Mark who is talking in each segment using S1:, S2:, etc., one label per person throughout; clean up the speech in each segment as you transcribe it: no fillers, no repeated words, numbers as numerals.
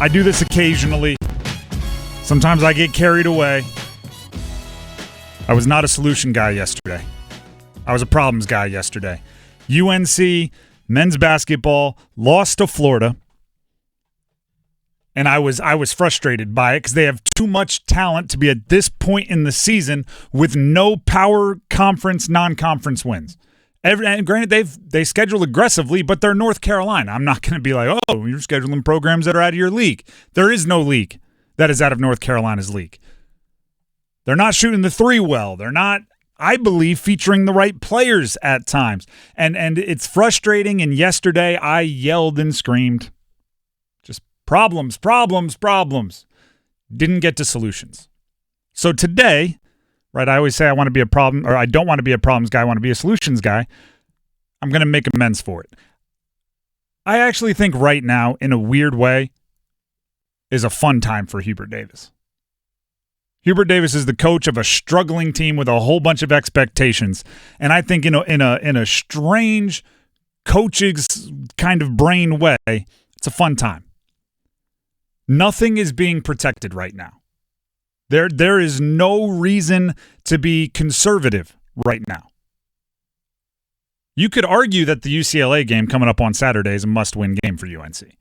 S1: I do this occasionally. Sometimes I get carried away. I was not a solution guy yesterday. I was a problems guy yesterday. UNC men's basketball lost to Florida. And I was frustrated by it because they have too much talent to be at this point in the season with no power conference, non-conference wins. And granted, they schedule aggressively, but they're North Carolina. I'm not going to be like, oh, you're scheduling programs that are out of your league. There is no league that is out of North Carolina's league. They're not shooting the three well. They're not, I believe, featuring the right players at times. And it's frustrating, and yesterday I yelled and screamed. Just problems. Didn't get to solutions. So today, right, I always say I want to be a problem, or I don't want to be a problems guy, I want to be a solutions guy. I'm going to make amends for it. I actually think right now, in a weird way, is a fun time for Hubert Davis. Hubert Davis is the coach of a struggling team with a whole bunch of expectations, and I think in a strange coach's kind of brain way, it's a fun time. Nothing is being protected right now. There is no reason to be conservative right now. You could argue that the UCLA game coming up on Saturday is a must-win game for UNC,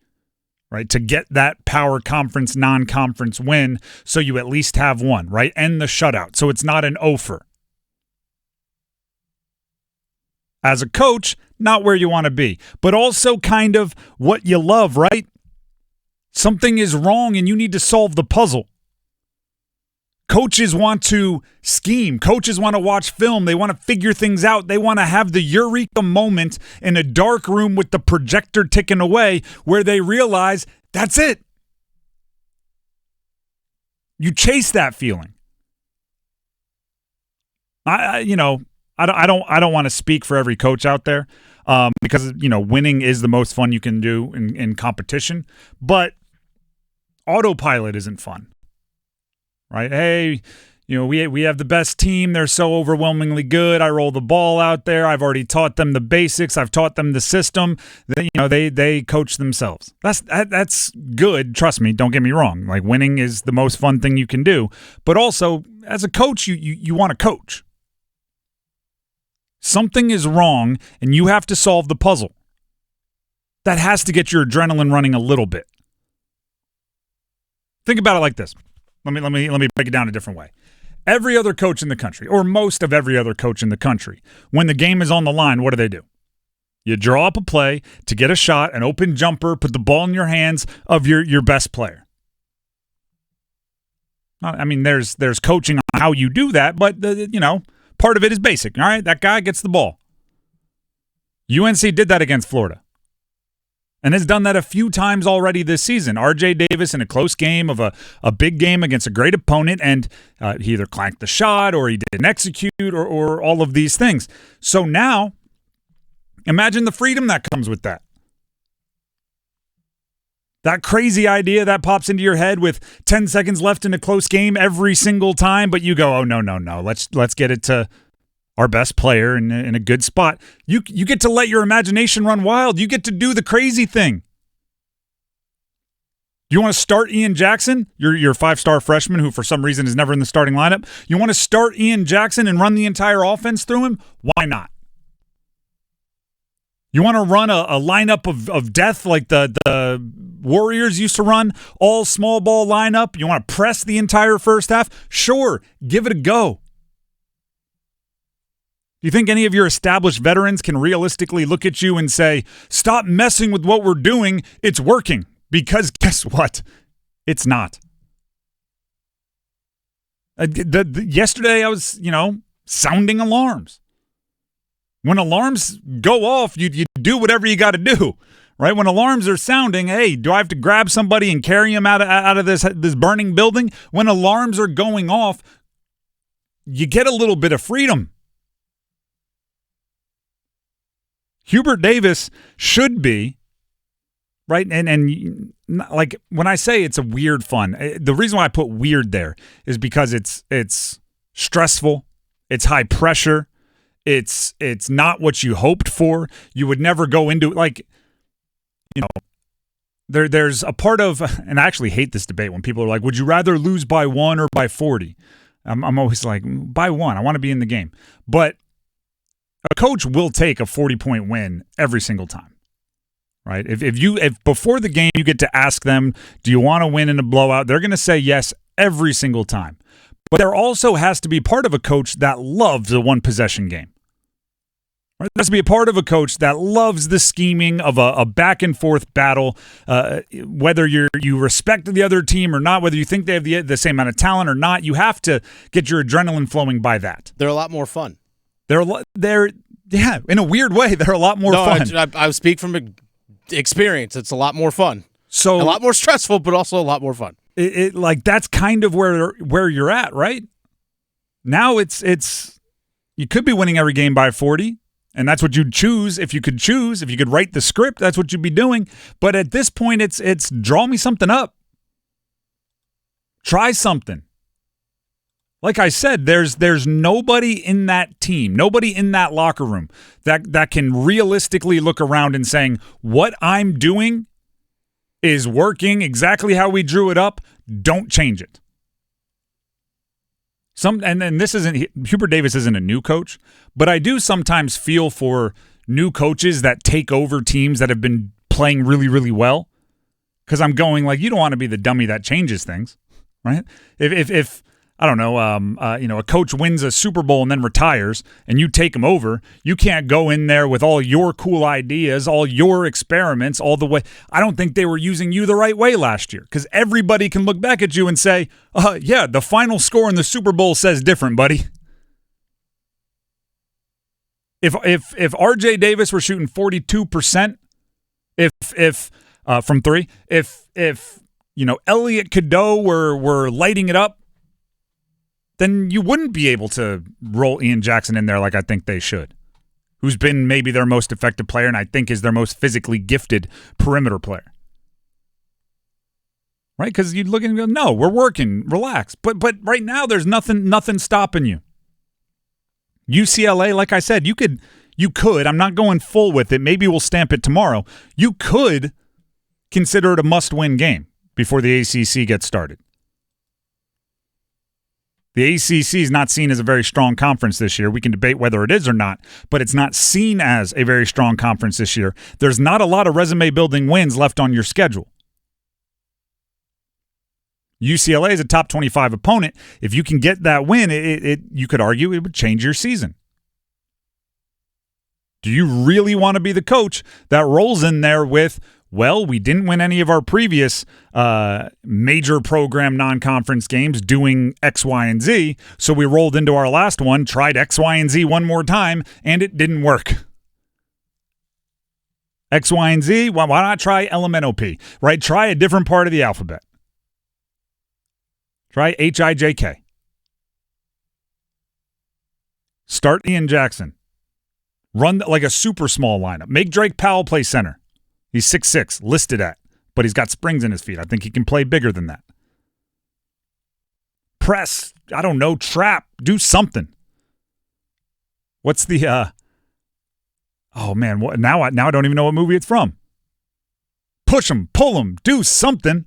S1: right? To get that power conference, non-conference win so you at least have one, right? End the shutout so it's not an offer. As a coach, not where you want to be, but also kind of what you love, right? Something is wrong and you need to solve the puzzle. Coaches want to scheme. Coaches want to watch film. They want to figure things out. They want to have the eureka moment in a dark room with the projector ticking away where they realize that's it. You chase that feeling. I don't want to speak for every coach out there because, winning is the most fun you can do in competition. But autopilot isn't fun. Right? Hey, we have the best team. They're so overwhelmingly good. I roll the ball out there. I've already taught them the basics. I've taught them the system. They coach themselves. That's good. Trust me. Don't get me wrong. Like, winning is the most fun thing you can do. But also, as a coach, you want to coach. Something is wrong, and you have to solve the puzzle. That has to get your adrenaline running a little bit. Think about it like this. Let me break it down a different way. Every other coach in the country, or most of every other coach in the country, when the game is on the line, what do? You draw up a play to get a shot, an open jumper, put the ball in your hands of your best player. I mean, there's coaching on how you do that, but part of it is basic. All right, that guy gets the ball. UNC did that against Florida. And has done that a few times already this season. R.J. Davis in a close game of a big game against a great opponent, and he either clanked the shot or he didn't execute or all of these things. So now, imagine the freedom that comes with that. That crazy idea that pops into your head with 10 seconds left in a close game every single time, but you go, oh, no. Let's get it to our best player in a good spot. You get to let your imagination run wild. You get to do the crazy thing. You want to start Ian Jackson, your five-star freshman who for some reason is never in the starting lineup. You want to start Ian Jackson and run the entire offense through him? Why not? You want to run a lineup of death like the Warriors used to run, all small ball lineup? You want to press the entire first half? Sure, give it a go. Do you think any of your established veterans can realistically look at you and say, stop messing with what we're doing, it's working? Because guess what? It's not. Yesterday I was, sounding alarms. When alarms go off, you do whatever you got to do, right? When alarms are sounding, hey, do I have to grab somebody and carry him out of this burning building? When alarms are going off, you get a little bit of freedom. Hubert Davis should be, right? And like when I say it's a weird fun, the reason why I put weird there is because it's stressful, it's high pressure, it's not what you hoped for. You would never go into there's a part of, and I actually hate this debate when people are like, would you rather lose by 1 or by 40? I'm always like, by 1. I want to be in the game. But a coach will take a 40-point win every single time, right? If before the game you get to ask them, do you want to win in a blowout? They're going to say yes every single time. But there also has to be part of a coach that loves a one-possession game. Right? There has to be a part of a coach that loves the scheming of a back-and-forth battle, whether you respect the other team or not, whether you think they have the same amount of talent or not. You have to get your adrenaline flowing by that.
S2: They're a lot more fun.
S1: Yeah, in a weird way, they're a lot more fun.
S2: I speak from experience. It's a lot more fun.
S1: So
S2: a lot more stressful, but also a lot more fun.
S1: Like that's kind of where you're at, right? Now it's you could be winning every game by 40. And that's what you'd choose if you could choose. If you could write the script, that's what you'd be doing. But at this point, it's draw me something up. Try something. Like I said, there's nobody in that team, nobody in that locker room that can realistically look around and saying, what I'm doing is working exactly how we drew it up. Don't change it. And this isn't Hubert Davis isn't a new coach, but I do sometimes feel for new coaches that take over teams that have been playing really, really well. Because I'm going like, you don't want to be the dummy that changes things, right? If I don't know, a coach wins a Super Bowl and then retires, and you take him over, you can't go in there with all your cool ideas, all your experiments, all the way. I don't think they were using you the right way last year, because everybody can look back at you and say, yeah, the final score in the Super Bowl says different, buddy. If RJ Davis were shooting 42%, if from 3, if Elliot Cadeau were lighting it up, then you wouldn't be able to roll Ian Jackson in there like I think they should, who's been maybe their most effective player and I think is their most physically gifted perimeter player. Right? Because you'd look and go, no, we're working, relax. But right now there's nothing stopping you. UCLA, like I said, you could, I'm not going full with it. Maybe we'll stamp it tomorrow. You could consider it a must-win game before the ACC gets started. The ACC is not seen as a very strong conference this year. We can debate whether it is or not, but it's not seen as a very strong conference this year. There's not a lot of resume-building wins left on your schedule. UCLA is a top 25 opponent. If you can get that win, you could argue it would change your season. Do you really want to be the coach that rolls in there with, well, we didn't win any of our previous major program non-conference games doing X, Y, and Z, so we rolled into our last one, tried X, Y, and Z one more time, and it didn't work. X, Y, and Z, why not try LMNOP, right? Try a different part of the alphabet. Try HIJK. Start Ian Jackson. Run like a super small lineup. Make Drake Powell play center. He's 6'6", listed at, but he's got springs in his feet. I think he can play bigger than that. Press, I don't know, trap, do something. What's the, oh man, now I don't even know what movie it's from. Push him, pull him, do something.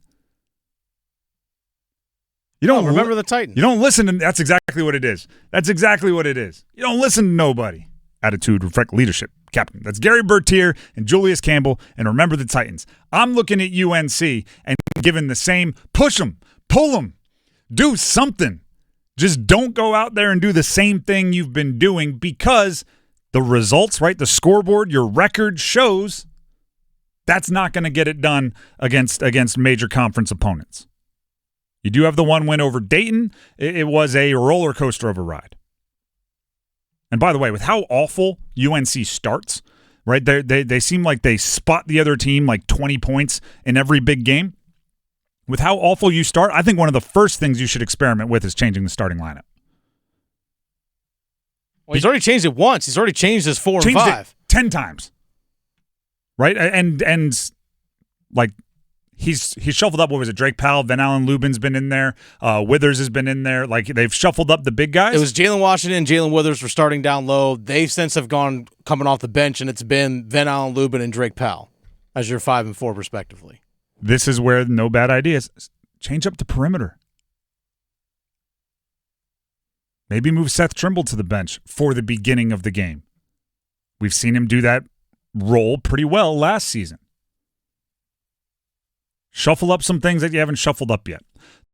S1: You don't
S2: remember the Titans.
S1: You don't listen to, that's exactly what it is. That's exactly what it is. You don't listen to nobody. Attitude, reflect leadership. Captain. That's Gary Bertier and Julius Campbell, and remember the Titans. I'm looking at UNC and giving the same, push them, pull them, do something. Just don't go out there and do the same thing you've been doing, because the results, right, the scoreboard, your record shows that's not going to get it done against major conference opponents. You do have the one win over Dayton. It was a roller coaster of a ride. And by the way, with how awful UNC starts, right, they seem like they spot the other team like 20 points in every big game. With how awful you start, I think one of the first things you should experiment with is changing the starting lineup.
S2: Well, he's already changed it once. He's already changed his 4 and 5.
S1: It 10 times. Right? And like he's shuffled up, what was it, Drake Powell, Van Allen Lubin's been in there, Withers has been in there. Like, they've shuffled up the big guys.
S2: It was Jalen Washington and Jalen Withers were starting down low. They since have gone coming off the bench, and it's been Van Allen Lubin and Drake Powell as your 5 and 4 respectively.
S1: This is where no bad ideas. Change up the perimeter. Maybe move Seth Trimble to the bench for the beginning of the game. We've seen him do that role pretty well last season. Shuffle up some things that you haven't shuffled up yet.